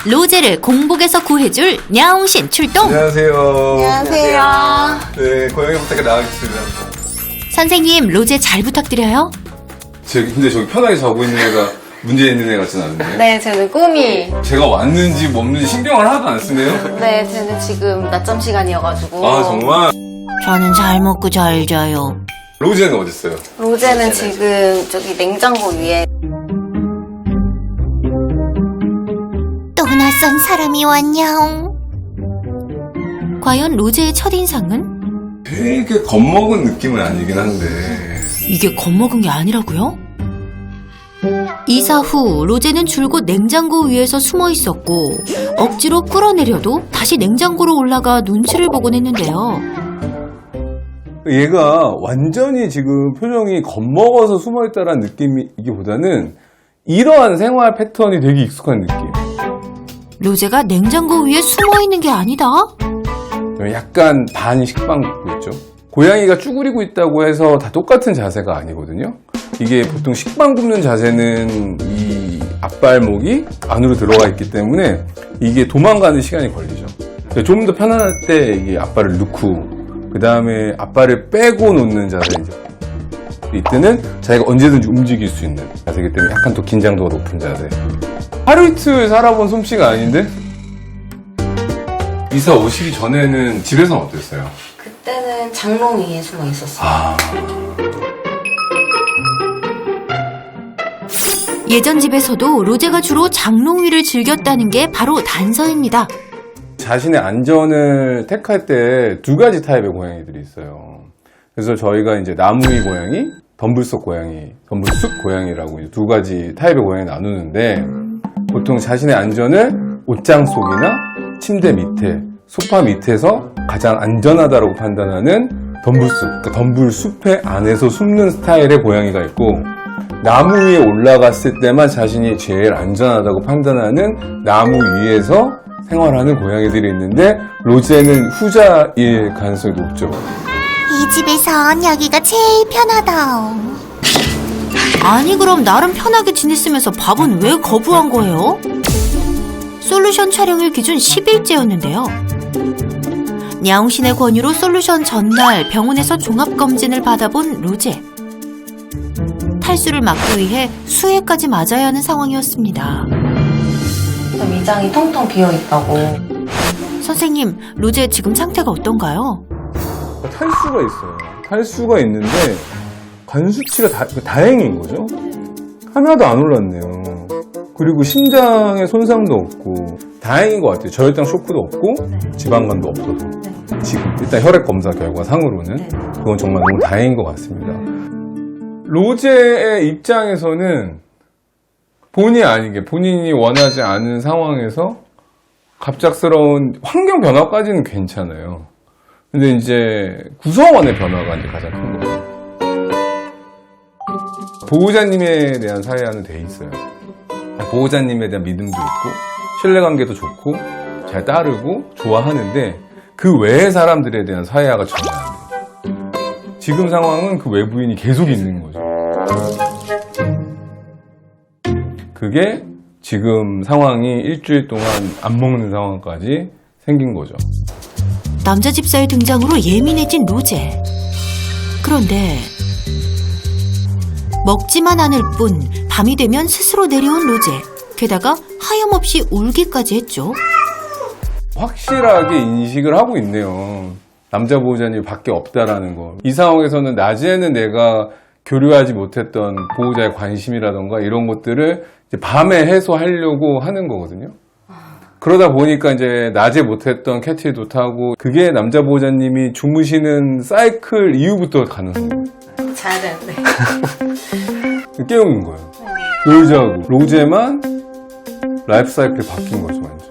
로제를 공복에서 구해줄 냐옹신 출동. 안녕하세요. 안녕하세요. 네, 고양이 부탁에 나와주셨습니다. 선생님, 로제 잘 부탁드려요. 근데 저기 편하게 자고 있는 애가 문제 있는 애 같진 않은데. 네, 쟤는 꿈이. 제가 왔는지 없는지 신경을 하나도 안 쓰네요. 네, 쟤는 지금 낮잠 시간이어가지고. 아, 정말? 저는 잘 먹고 잘 자요. 로제는 어딨어요? 로제는 지금 저기 냉장고 위에. 또 낯선 사람이 왔냐옹. 과연 로제의 첫인상은? 되게 겁먹은 느낌은 아니긴 한데. 이게 겁먹은 게 아니라고요? 이사 후 로제는 줄곧 냉장고 위에서 숨어 있었고 억지로 끌어내려도 다시 냉장고로 올라가 눈치를 보곤 했는데요. 얘가 완전히 지금 표정이 겁먹어서 숨어있다라는 느낌이기보다는 이러한 생활 패턴이 되게 익숙한 느낌. 로제가 냉장고 위에 숨어 있는 게 아니다? 약간 반 식빵 굽고 있죠. 고양이가 쭈그리고 있다고 해서 다 똑같은 자세가 아니거든요. 이게 보통 식빵 굽는 자세는 이 앞발목이 안으로 들어가 있기 때문에 이게 도망가는 시간이 걸리죠. 좀 더 편안할 때 이게 앞발을 넣고 그 다음에 앞발을 빼고 놓는 자세이죠. 이때는 자기가 언제든지 움직일 수 있는 자세이기 때문에 약간 더 긴장도가 높은 자세. 하루 이틀 살아본 솜씨가 아닌데? 이사 오시기 전에는 집에서는 어땠어요? 그때는 장롱 위에 숨어 있었어요. 예전 집에서도 로제가 주로 장롱 위를 즐겼다는 게 바로 단서입니다. 자신의 안전을 택할 때 두 가지 타입의 고양이들이 있어요. 그래서 저희가 이제 나무 위 고양이, 덤불속 고양이, 덤불숲 고양이라고 이제 두 가지 타입의 고양이 나누는데 보통 자신의 안전을 옷장 속이나 침대 밑에, 소파 밑에서 가장 안전하다고 판단하는 덤불숲, 그러니까 덤불숲의 안에서 숨는 스타일의 고양이가 있고 나무 위에 올라갔을 때만 자신이 제일 안전하다고 판단하는 나무 위에서 생활하는 고양이들이 있는데 로제는 후자일 가능성이 높죠. 이 집에선 여기가 제일 편하다. 아니 그럼 나름 편하게 지냈으면서 밥은 왜 거부한 거예요? 솔루션 촬영일 기준 10일째였는데요. 냐옹신의 권유로 솔루션 전날 병원에서 종합검진을 받아본 로제. 탈수를 막기 위해 수액까지 맞아야 하는 상황이었습니다. 위장이 텅텅 비어있다고. 선생님, 로제 지금 상태가 어떤가요? 탈수가 있어요. 탈수가 있는데 간 수치가 다행인 거죠. 하나도 안 올랐네요. 그리고 심장에 손상도 없고 다행인 것 같아요. 저혈당 쇼크도 없고 지방간도 없어서 지금 일단 혈액 검사 결과 상으로는 그건 정말 너무 다행인 것 같습니다. 로제의 입장에서는 본의 아니게 본인이 원하지 않은 상황에서 갑작스러운 환경 변화까지는 괜찮아요. 근데 이제 구성원의 변화가 이제 가장 큰 거예요. 보호자님에 대한 사회화는 돼 있어요. 보호자님에 대한 믿음도 있고 신뢰관계도 좋고 잘 따르고 좋아하는데 그 외의 사람들에 대한 사회화가 전혀 안 돼요. 지금 상황은 그 외부인이 계속 있는 거죠. 그게 지금 상황이 일주일 동안 안 먹는 상황까지 생긴 거죠. 남자 집사의 등장으로 예민해진 로제. 그런데 먹지만 않을 뿐 밤이 되면 스스로 내려온 로제. 게다가 하염없이 울기까지 했죠. 확실하게 인식을 하고 있네요. 남자 보호자님이 밖에 없다라는 거. 이 상황에서는 낮에는 내가 교류하지 못했던 보호자의 관심이라던가 이런 것들을 이제 밤에 해소하려고 하는 거거든요. 그러다 보니까 이제 낮에 못했던 캐티도 타고 그게 남자 보호자님이 주무시는 사이클 이후부터 가능해요. 자야 되는데. 깨우는 거예요. 놀자고. 로제만 라이프 사이클이 바뀐 거죠, 완전.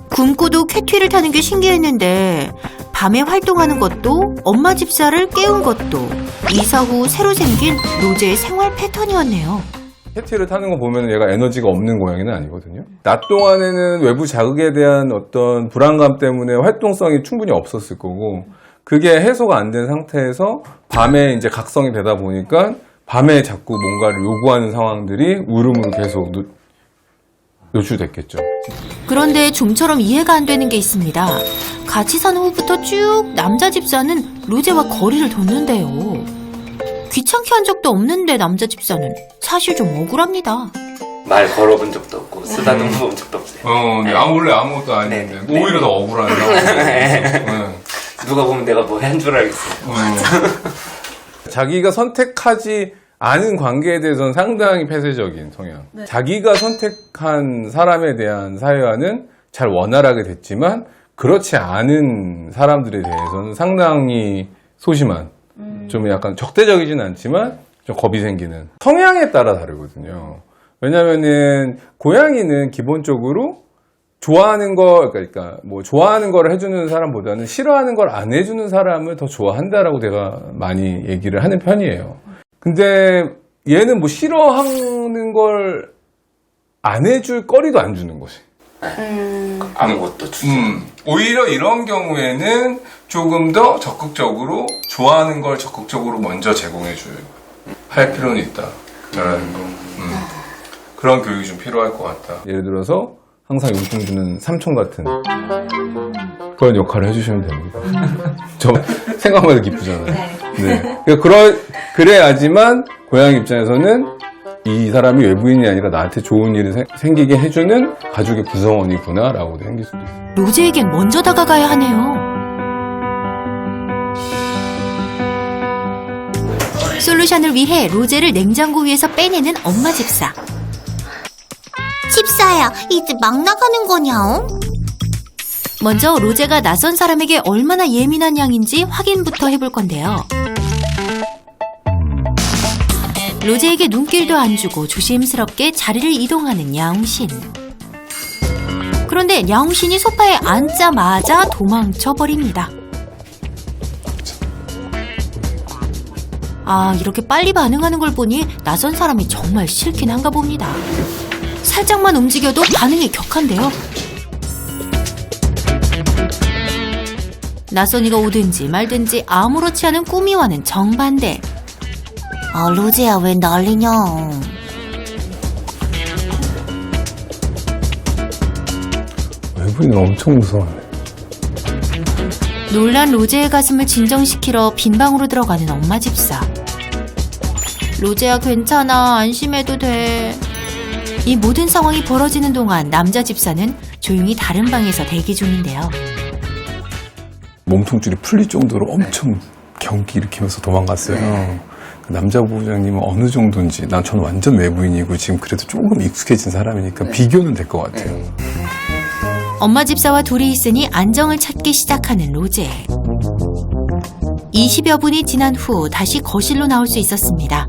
굶고도 캣티를 타는 게 신기했는데 밤에 활동하는 것도 엄마 집사를 깨운 것도 이사 후 새로 생긴 로제의 생활 패턴이었네요. 캐티를 타는 거 보면 얘가 에너지가 없는 고양이는 아니거든요. 낮 동안에는 외부 자극에 대한 어떤 불안감 때문에 활동성이 충분히 없었을 거고 그게 해소가 안 된 상태에서 밤에 이제 각성이 되다 보니까 밤에 자꾸 뭔가를 요구하는 상황들이 울음으로 계속 노출됐겠죠. 그런데 좀처럼 이해가 안 되는 게 있습니다. 같이 산 후부터 쭉 남자 집사는 로제와 거리를 뒀는데요. 귀찮게 한 적도 없는데 남자 집사는 사실 좀 억울합니다. 말 걸어본 적도 없고 쓰다듬어 본 적도 없어요. 네. 원래 아무것도 아닌데 네. 오히려 더 억울한 상황. 누가 보면 내가 뭐 한 줄 알겠어요. 자기가 선택하지 않은 관계에 대해서는 상당히 폐쇄적인 성향. 자기가 선택한 사람에 대한 사회화는 잘 원활하게 됐지만 그렇지 않은 사람들에 대해서는 상당히 소심한, 좀 약간 적대적이진 않지만 좀 겁이 생기는 성향에 따라 다르거든요. 왜냐면은 고양이는 기본적으로 좋아하는 그러니까 뭐 좋아하는 걸 해주는 사람보다는 싫어하는 걸 안 해주는 사람을 더 좋아한다라고 제가 많이 얘기를 하는 편이에요. 근데 얘는 뭐 싫어하는 걸 안 해줄 거리도 안 주는 거지. 아무것도 주죠. 오히려 이런 경우에는 조금 더 적극적으로 좋아하는 걸 적극적으로 먼저 제공해줘요. 할 필요는 있다라는 거. 그런 교육이 좀 필요할 것 같다. 예를 들어서 항상 용돈 주는 삼촌 같은 그런 역할을 해주시면 됩니다. 저 생각만 해도 기쁘잖아요. 네. 그래야지만 고양이 입장에서는 이 사람이 외부인이 아니라 나한테 좋은 일이 생기게 해주는 가족의 구성원이구나라고도 생길 수도 있어요. 로제에겐 먼저 다가가야 하네요. 솔루션을 위해 로제를 냉장고 위에서 빼내는 엄마 집사. 집사야, 이제 막 나가는 거냐? 먼저 로제가 낯선 사람에게 얼마나 예민한 양인지 확인부터 해볼 건데요. 로제에게 눈길도 안 주고 조심스럽게 자리를 이동하는 야옹신. 그런데 야옹신이 소파에 앉자마자 도망쳐버립니다. 아, 이렇게 빨리 반응하는 걸 보니 낯선 사람이 정말 싫긴 한가 봅니다. 살짝만 움직여도 반응이 격한데요. 낯선이가 오든지 말든지 아무렇지 않은 꾸미와는 정반대. 로제야, 왜 난리냐? 외부인은 엄청 무서워하네. 놀란 로제의 가슴을 진정시키러 빈 방으로 들어가는 엄마 집사. 로제야, 괜찮아. 안심해도 돼. 이 모든 상황이 벌어지는 동안 남자 집사는 조용히 다른 방에서 대기 중인데요. 몸통줄이 풀릴 정도로 엄청 경기 일으키면서 도망갔어요. 그 남자 부장님은 어느 정도인지, 전 완전 외부인이고 지금 그래도 조금 익숙해진 사람이니까 비교는 될 것 같아요. 엄마 집사와 둘이 있으니 안정을 찾기 시작하는 로제. 20여 분이 지난 후 다시 거실로 나올 수 있었습니다.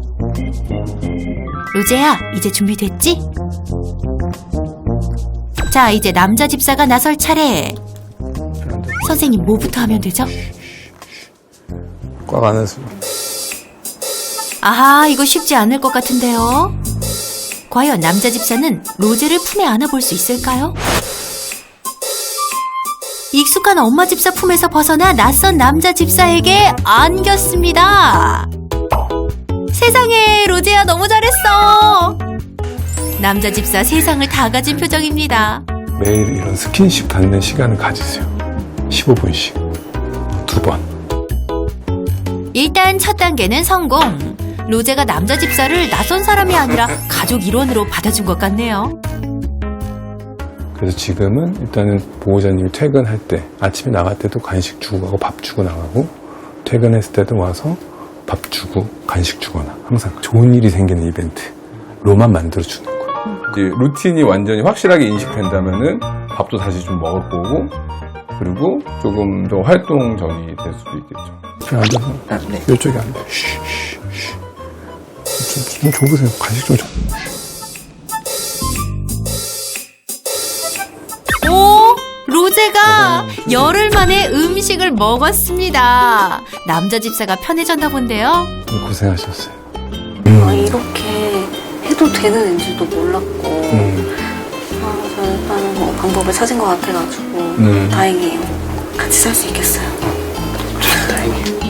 로제야, 이제 준비됐지? 자, 이제 남자 집사가 나설 차례. 선생님, 뭐부터 하면 되죠? 꽉 안아서. 아하, 이거 쉽지 않을 것 같은데요. 과연 남자 집사는 로제를 품에 안아볼 수 있을까요? 익숙한 엄마 집사 품에서 벗어나 낯선 남자 집사에게 안겼습니다. 세상에, 로제야, 너무 잘했어. 남자 집사 세상을 다 가진 표정입니다. 매일 이런 스킨십 갖는 시간을 가지세요. 15분씩 2번. 일단 첫 단계는 성공. 로제가 남자 집사를 낯선 사람이 아니라 가족 일원으로 받아준 것 같네요. 그래서 지금은 일단은 보호자님이 퇴근할 때, 아침에 나갈 때도 간식 주고 가고 밥 주고 나가고, 퇴근했을 때도 와서 밥 주고 간식 주거나, 항상 좋은 일이 생기는 이벤트로만 만들어주는 거예요. 이제 루틴이 완전히 확실하게 인식된다면은 밥도 다시 좀 먹을 거고, 그리고 조금 더 활동적이 될 수도 있겠죠. 저 앉아서 네. 이쪽에 앉아. 좀 줘보세요. 간식 좀 줘. 오, 로제가 열흘 만에 음식을 먹었습니다. 남자 집사가 편해졌나 본데요. 고생하셨어요. 이렇게 해도 되는 앤지도 몰랐고 그래서 일단은 뭐 방법을 찾은 것 같아가지고 다행이에요. 같이 살 수 있겠어요. 다행이에요.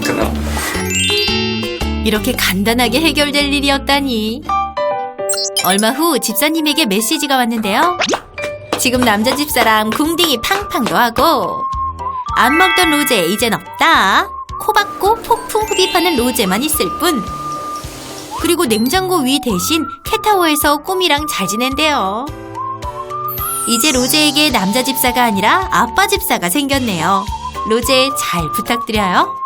그나마. 이렇게 간단하게 해결될 일이었다니. 얼마 후 집사님에게 메시지가 왔는데요. 지금 남자 집사람 궁딩이 팡팡도 하고 안 먹던 로제 이젠 없다. 코 박고 폭풍 흡입하는 로제만 있을 뿐. 그리고 냉장고 위 대신 캣타워에서 꾸미랑 잘 지낸대요. 이제 로제에게 남자 집사가 아니라 아빠 집사가 생겼네요. 로제 잘 부탁드려요.